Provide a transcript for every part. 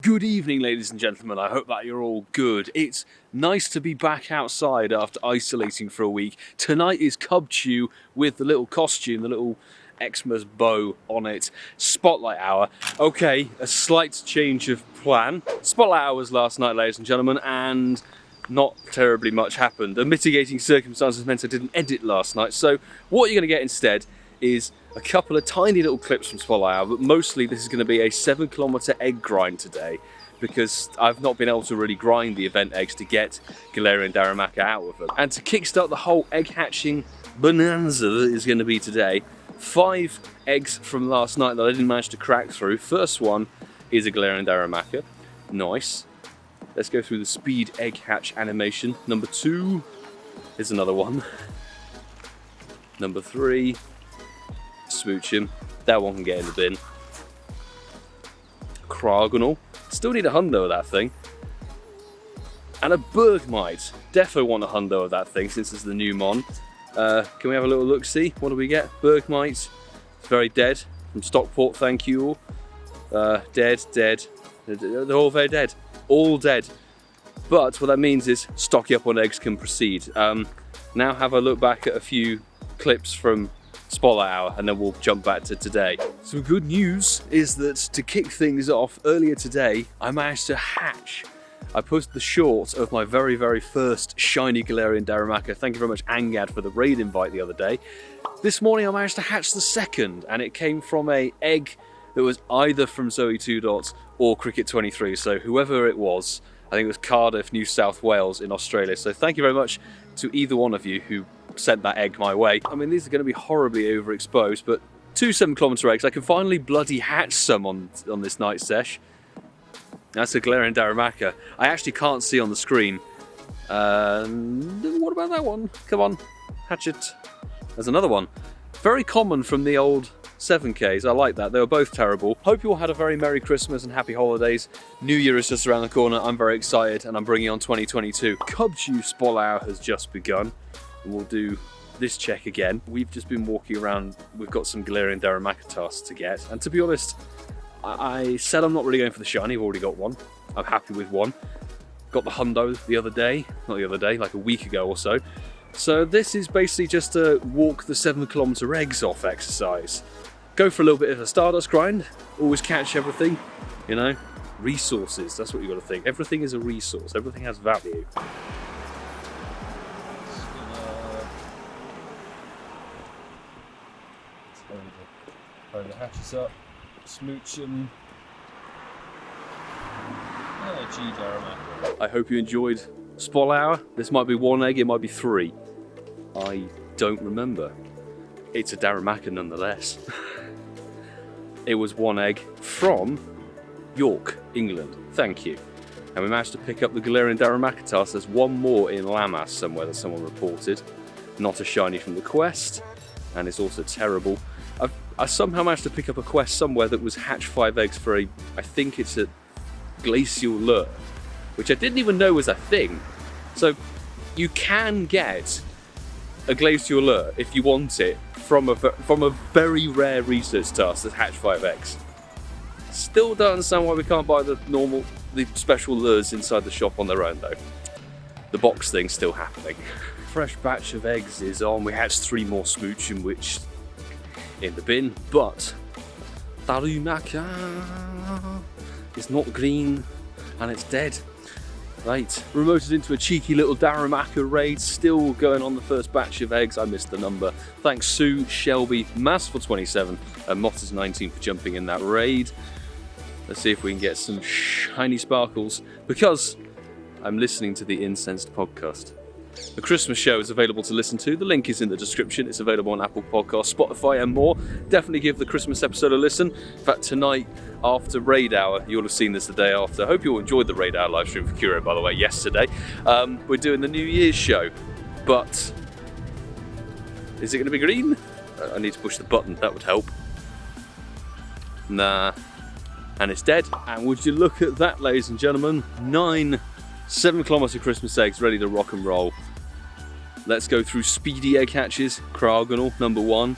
Good evening, ladies and gentlemen. I hope that you're all good. It's nice to be back outside after isolating for a week. Tonight is Cub Chew with the little costume, the little Xmas bow on it. Spotlight hour. Okay, a slight change of plan. Spotlight hour was last night, ladies and gentlemen, and not terribly much happened. The mitigating circumstances meant I didn't edit last night, so what you're going to get instead is a couple of tiny little clips from Spotlight Hour, but mostly this is going to be a 7-kilometer egg grind today, because I've not been able to really grind the event eggs to get Galarian Darumaka out of them. And to kickstart the whole egg hatching bonanza that is going to be today, 5 eggs from last night that I didn't manage to crack through. First one is a Galarian Darumaka. Nice. Let's go through the speed egg hatch animation. Number 2 is another one. Number 3, smooch him. That one can get in the bin. Kragonal. Still need a hundo of that thing. And a Bergmite. Defo want a hundo of that thing since it's the new mon. Can we have a little look-see? What do we get? Bergmite. It's very dead. From Stockport, thank you all. Dead. They're all very dead. All dead. But what that means is stock you up on eggs can proceed. Now have a look back at a few clips from Spotlight Hour and then we'll jump back to today. Some good news is that to kick things off, earlier today I managed to hatch. I posted the short of my very first Shiny Galairan Darumaka. Thank you very much Angad for the raid invite the other day. This morning I managed to hatch the second, and it came from an egg that was either from ZoëTwoDots or Cricket23, so whoever it was, I think it was Cardiff, New South Wales in Australia. So thank you very much to either one of you who sent that egg my way. I mean, these are going to be horribly overexposed, but 2 7-kilometer eggs. I can finally bloody hatch some on this night sesh. That's a Galarian Darumaka. I actually can't see on the screen. What about that one? Come on, hatch it. There's another one. Very common from the old 7Ks. I like that. They were both terrible. Hope you all had a very Merry Christmas and Happy Holidays. New Year is just around the corner. I'm very excited and I'm bringing on 2022. Cub Chew Spotlight Hour has just begun. And we'll do this check again. We've just been walking around. We've got some Galarian Darumaka tasks to get. And to be honest, I said I'm not really going for the shiny. I've already got one. I'm happy with one. Got the hundo the other day. Not the other day, like a week ago or so. So this is basically just a walk the 7-kilometer eggs off exercise. Go for a little bit of a Stardust grind. Always catch everything. You know, resources. That's what you've got to think. Everything is a resource. Everything has value. Throw the hatches up, smooch them. Darumaka. I hope you enjoyed Spotlight Hour. This might be 1 egg, it might be 3. I don't remember. It's a Darumaka nonetheless. It was 1 egg from York, England. Thank you. And we managed to pick up the Galarian Darumaka task. There's one more in Lammas somewhere that someone reported. Not a shiny from the quest, and it's also terrible. I somehow managed to pick up a quest somewhere that was hatch 5 eggs for I think it's a glacial lure, which I didn't even know was a thing. So you can get a glacial lure if you want it from a very rare research task that hatch 5 eggs. Still don't understand why we can't buy the special lures inside the shop on their own though. The box thing's still happening. Fresh batch of eggs is on. We hatched 3 more smooching, which in the bin, but Darumaka is not green and it's dead. Right, remoted into a cheeky little Darumaka raid, still going on the first batch of eggs. I missed the number. Thanks Sue, Shelby, Mass for 27 and Motters 19 for jumping in that raid. Let's see if we can get some shiny sparkles, because I'm listening to the Incensed podcast. The Christmas show is available to listen to. The link is in the description. It's available on Apple Podcasts, Spotify and more. Definitely give the Christmas episode a listen. In fact, tonight after Raid Hour, you'll have seen this the day after. I hope you all enjoyed the Raid Hour live stream for Curio, by the way, yesterday. We're doing the New Year's show, but is it going to be green? I need to push the button, that would help. Nah. And it's dead. And would you look at that, ladies and gentlemen, 9 7-kilometer Christmas eggs ready to rock and roll. Let's go through speedy egg hatches. Kragonal, number 1.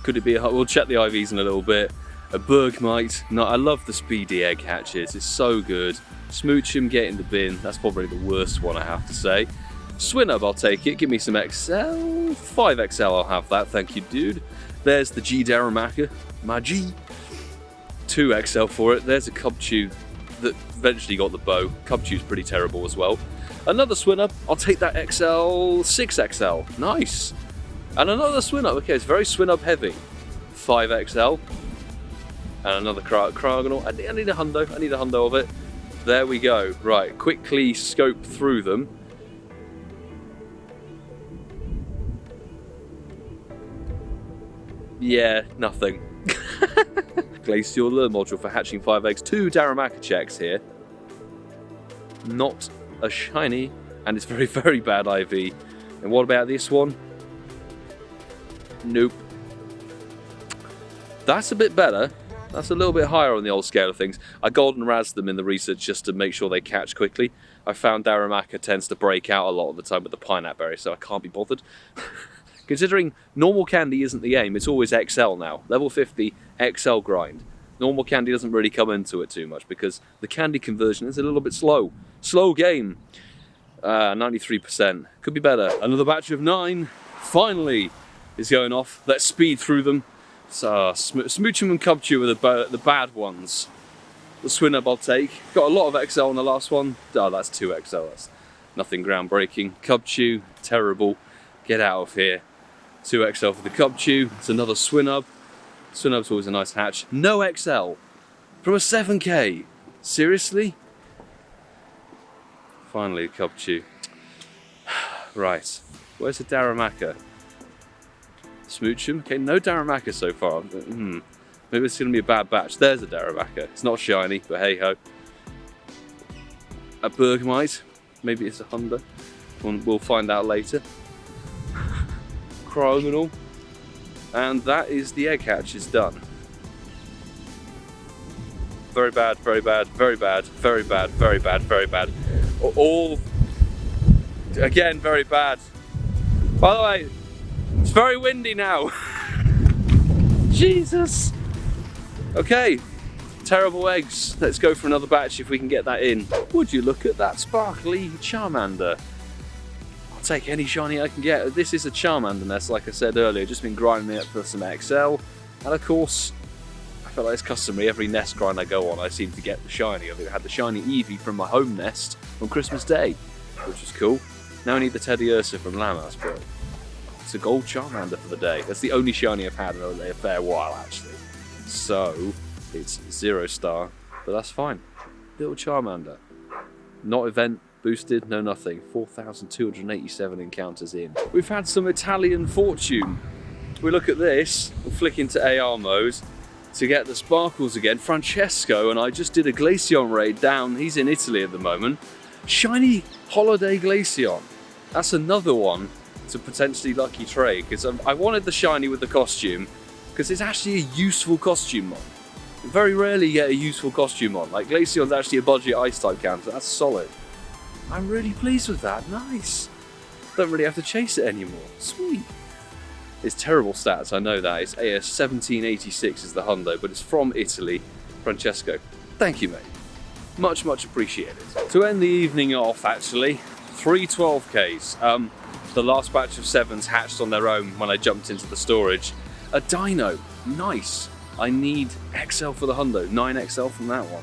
Could it be we'll check the IVs in a little bit. a Bergmite. No, I love the speedy egg hatches, it's so good. Smoochum, get in the bin, that's probably the worst one I have to say. Swinub, I'll take it, give me some XL, 5XL I'll have that, thank you dude. There's the G Darumaka, my G. 2XL for it, there's a Cubchoo that eventually got the bow. Cubchoo's pretty terrible as well. Another Swinub, I'll take that XL, 6XL, nice. And another Swinub, okay, it's very Swinub heavy. 5XL. And another Cryogonal. I need a Hundo of it. There we go. Right, quickly scope through them. Yeah, nothing. Glaceon lure module for hatching 5 eggs. 2 Darumaka checks here. Not a shiny, and it's very, very bad IV. And what about this one? Nope. That's a bit better. That's a little bit higher on the old scale of things. I golden razed them in the research just to make sure they catch quickly. I found Darumaka tends to break out a lot of the time with the pineapple berry, so I can't be bothered. Considering normal candy isn't the aim, it's always XL now. Level 50, XL grind. Normal candy doesn't really come into it too much because the candy conversion is a little bit slow. Slow game. 93%. Could be better. Another batch of 9 finally is going off. Let's speed through them. So, Smoochum and Cubchoo are the bad ones. The Swinub I'll take. Got a lot of XL on the last one. Oh, that's 2XL. That's nothing groundbreaking. Cubchoo, terrible. Get out of here. 2XL for the Cubchoo. It's another Swinub. Swinub's always a nice hatch. No XL from a 7K. Seriously? Finally, a Cubchoo. Right. Where's the Darumaka? Smoochum. Okay, no Darumaka so far. Maybe it's going to be a bad batch. There's a Darumaka. It's not shiny, but hey ho. A Bergmite. Maybe it's a Hundo. We'll find out later. Cryogonal. And that is the egg hatch is done. Very bad, very bad, very bad, very bad, very bad, very bad. All, again, very bad. By the way, it's very windy now. Jesus. Okay, terrible eggs. Let's go for another batch if we can get that in. Would you look at that sparkly Charmander? I'll take any shiny I can get. This is a Charmander nest, like I said earlier. Just been grinding it for some XL. And of course, I feel like it's customary. Every nest grind I go on, I seem to get the shiny. I think I had the shiny Eevee from my home nest on Christmas Day, which was cool. Now I need the Teddy Ursa from Lamas, but it's a gold Charmander for the day. That's the only shiny I've had in a fair while, actually. So, it's 0 star, but that's fine. Little Charmander. Not event boosted, no nothing. 4,287 encounters in. We've had some Italian fortune. We look at this, we'll flick into AR mode to get the sparkles again. Francesco and I just did a Glaceon raid down, he's in Italy at the moment. Shiny Holiday Glaceon. That's another one to potentially lucky trade, because I wanted the shiny with the costume, because it's actually a useful costume mod. You very rarely get a useful costume mod. Like Glaceon's actually a budget ice type counter, that's solid. I'm really pleased with that, nice. Don't really have to chase it anymore, sweet. It's terrible stats, I know that. It's AS 1786 is the Hundo, but it's from Italy. Francesco, thank you mate. Much, much appreciated. To end the evening off actually, 3 12Ks. The last batch of 7s hatched on their own when I jumped into the storage. A Dino, nice. I need XL for the Hundo, 9XL from that one.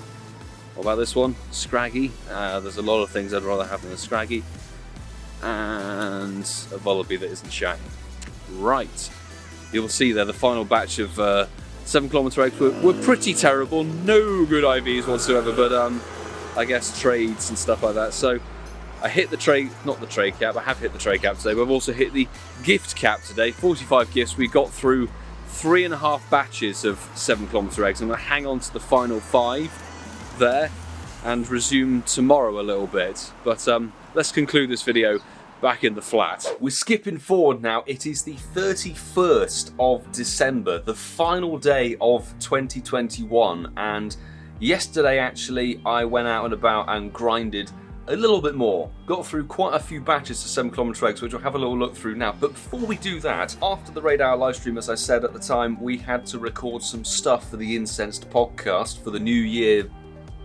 What about this one? Scraggy. There's a lot of things I'd rather have than a Scraggy. And a Volibee that isn't shiny. Right. You'll see there the final batch of 7km eggs were pretty terrible. No good IVs whatsoever, but I guess trades and stuff like that. So I hit the trade, not the trade cap, I have hit the trade cap today, but I've also hit the gift cap today. 45 gifts. We got through 3.5 batches of 7km eggs. I'm going to hang on to the final 5 there and resume tomorrow a little bit. But let's conclude this video back in the flat. We're skipping forward now. It is the 31st of December, the final day of 2021, and yesterday actually I went out and about and grinded a little bit more. Got through quite a few batches of 7km eggs, which we'll have a little look through now. But before we do that, after the Raid Hour livestream, as I said at the time, we had to record some stuff for the Incensed podcast for the New Year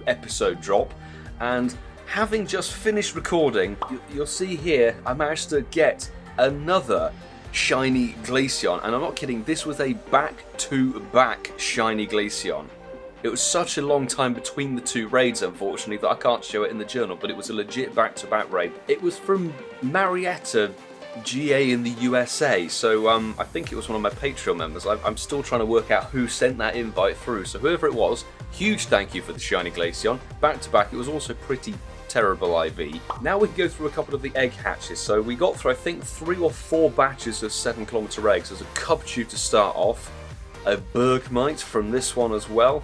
episode drop. And having just finished recording, you'll see here, I managed to get another Shiny Glaceon. And I'm not kidding, this was a back-to-back Shiny Glaceon. It was such a long time between the two raids, unfortunately, that I can't show it in the journal, but it was a legit back-to-back raid. It was from Marietta, GA in the USA, so I think it was one of my Patreon members. I'm still trying to work out who sent that invite through, so whoever it was, huge thank you for the Shiny Glaceon. Back-to-back, it was also pretty terrible IV. Now we can go through a couple of the egg hatches. So we got through, I think, 3 or 4 batches of 7km eggs. There's a Cubchoo to start off, a Bergmite from this one as well.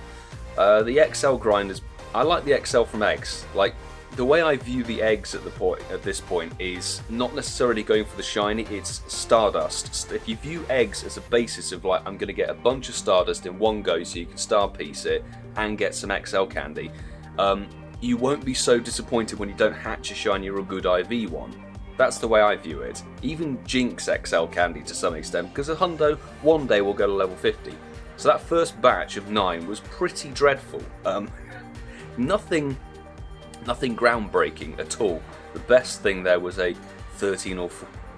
The XL grinders, I like the XL from eggs. Like, the way I view the eggs at this point is not necessarily going for the shiny, it's Stardust. If you view eggs as a basis of like, I'm going to get a bunch of Stardust in one go so you can star piece it and get some XL candy, you won't be so disappointed when you don't hatch a shiny or a good IV one. That's the way I view it. Even Jinx XL candy to some extent, because a Hundo one day will go to level 50. So that first batch of 9 was pretty dreadful. Nothing groundbreaking at all. The best thing there was a 13 or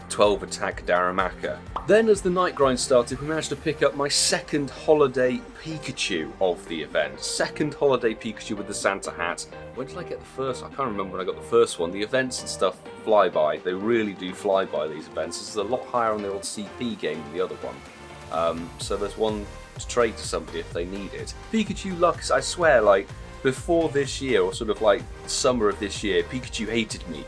12 attack Darumaka. Then as the night grind started, we managed to pick up my second holiday Pikachu of the event. Second holiday Pikachu with the Santa hat. When did I get the first? I can't remember when I got the first one. The events and stuff fly by. They really do fly by, these events. This is a lot higher on the old CP game than the other one. So there's one to trade to somebody if they need it. Pikachu Lux, I swear, like, before this year, or sort of like summer of this year, Pikachu hated me.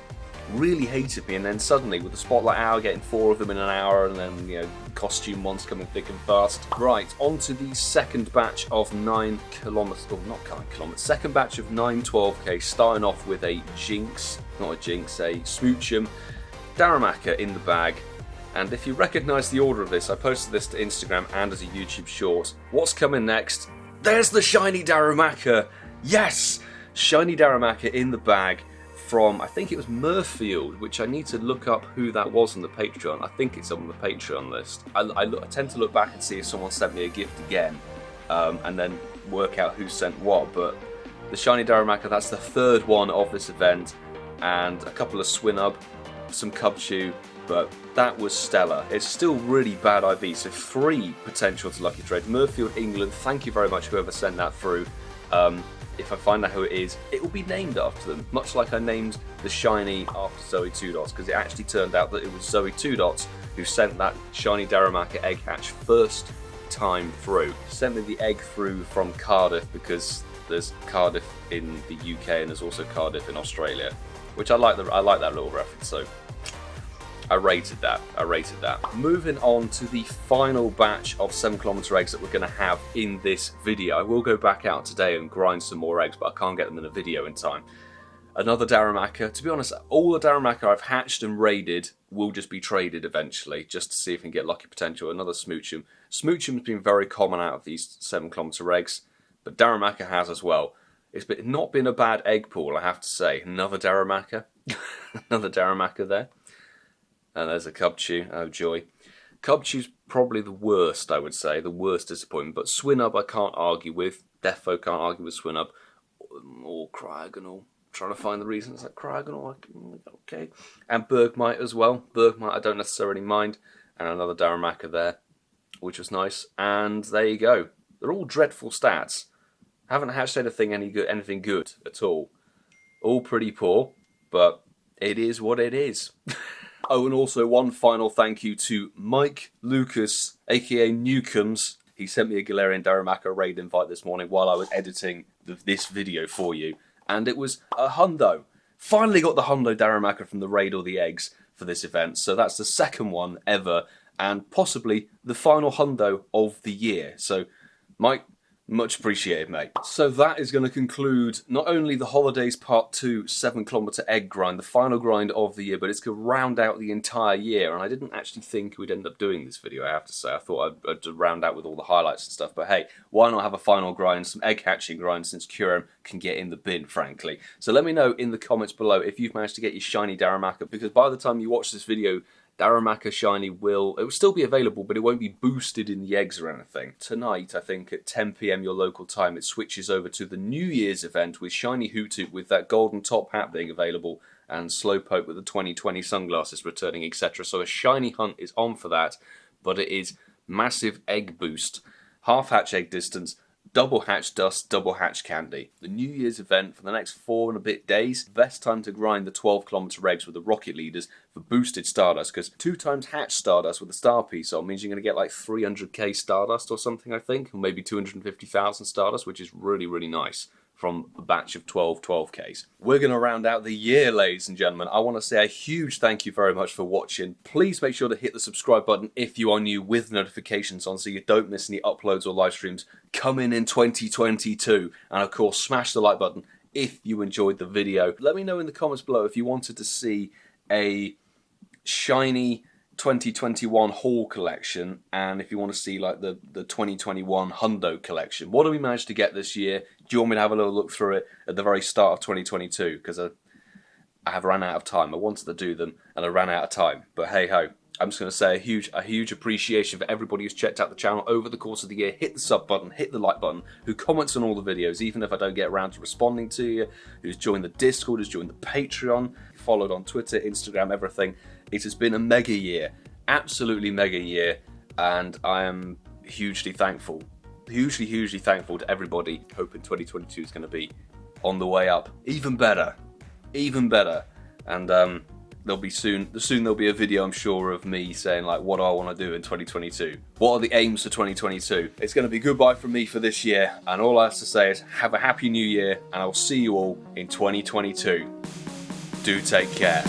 Really hated me, and then suddenly with the Spotlight Hour getting 4 of them in an hour, and then, you know, costume ones coming thick and fast. Right, on to the second batch of 9km, or not 9km, second batch of 9 12k, starting off with a Jinx, not a Jinx, a Smoochum Darumaka in the bag. And if you recognise the order of this, I posted this to Instagram and as a YouTube short. What's coming next? There's the Shiny Darumaka! Yes! Shiny Darumaka in the bag from, I think it was Murfield, which I need to look up who that was on the Patreon. I think it's on the Patreon list. I tend to look back and see if someone sent me a gift again, and then work out who sent what. But the Shiny Darumaka, that's the third one of this event, and a couple of Swinub, some Cubchoo, but that was stellar. It's still really bad IV, so 3 potential to lucky trade. Murfield, England, thank you very much whoever sent that through. If I find out who it is, it will be named after them, much like I named the shiny after ZoëTwoDots, because it actually turned out that it was ZoëTwoDots who sent that Shiny Darumaka egg hatch first time through. Sent me the egg through from Cardiff, because there's Cardiff in the UK and there's also Cardiff in Australia, which I like that little reference, so I rated that. Moving on to the final batch of 7km eggs that we're going to have in this video. I will go back out today and grind some more eggs, but I can't get them in a video in time. Another Darumaka. To be honest, all the Darumaka I've hatched and raided will just be traded eventually, just to see if we can get lucky potential. Another Smoochum. Smoochum's been very common out of these 7km eggs, but Darumaka has as well. It's not been a bad egg pool, I have to say. Another Darumaka. Another Darumaka there. And there's a Cubchoo, oh joy. Cubchoo's probably the worst, I would say, the worst disappointment. But Swinub I can't argue with. Defo can't argue with Swinub. Or Cryogonal. Trying to find the reason. It's like Cryogonal, okay. And Bergmite as well. Bergmite I don't necessarily mind. And another Darumaka there, which was nice. And there you go. They're all dreadful stats. Haven't hatched anything good at all. All pretty poor, but it is what it is. Oh, and also one final thank you to Mike Lucas, aka Newcombs. He sent me a Galarian Darumaka raid invite this morning while I was editing this video for you. And it was a Hundo. Finally got the Hundo Darumaka from the raid or the eggs for this event. So that's the second one ever, and possibly the final Hundo of the year. So Mike, Much appreciated, mate. So that is going to conclude not only the Holidays Part 2 7km egg grind, the final grind of the year, but it's going to round out the entire year. And I didn't actually think we'd end up doing this video, I have to say. I thought I'd round out with all the highlights and stuff. But hey, why not have a final grind, some egg hatching grinds, since Kyurem can get in the bin, frankly. So let me know in the comments below if you've managed to get your Shiny Darumaka, because by the time you watch this video, Darumaka Shiny it will still be available, but it won't be boosted in the eggs or anything. Tonight, I think at 10 PM your local time, it switches over to the New Year's event with ShinyHewtwoMum with that golden top hat being available, and Slowpoke with the 2020 sunglasses returning, etc. So a shiny hunt is on for that, but it is massive egg boost, half hatch egg distance, double hatch dust, double hatch candy. The New Year's event for the next 4 and a bit days. Best time to grind the 12km eggs with the rocket leaders for boosted Stardust, because 2 times hatch Stardust with the star piece on means you're going to get like 300k Stardust or something, I think, or maybe 250,000 Stardust, which is really, really nice from a batch of 12Ks. We're going to round out the year, ladies and gentlemen. I want to say a huge thank you very much for watching. Please make sure to hit the subscribe button if you are new, with notifications on, so you don't miss any uploads or live streams coming in 2022. And of course, smash the like button if you enjoyed the video. Let me know in the comments below if you wanted to see a shiny 2021 haul collection, and if you want to see like the 2021 Hundo collection. What do we manage to get this year? Do you want me to have a little look through it at the very start of 2022? Because I have run out of time. I wanted to do them and I ran out of time. But hey ho, I'm just going to say a huge appreciation for everybody who's checked out the channel over the course of the year. Hit the sub button, hit the like button, who comments on all the videos, even if I don't get around to responding to you, who's joined the Discord, who's joined the Patreon, followed on Twitter, Instagram, everything. It has been a mega year, absolutely mega year, and I am hugely thankful, hugely thankful to everybody. Hoping 2022 is going to be on the way up, even better, and there'll be soon there'll be a video, I'm sure, of me saying like, what do I want to do in 2022? What are the aims for 2022? It's going to be goodbye from me for this year, and all I have to say is have a happy new year, and I'll see you all in 2022. Do take care.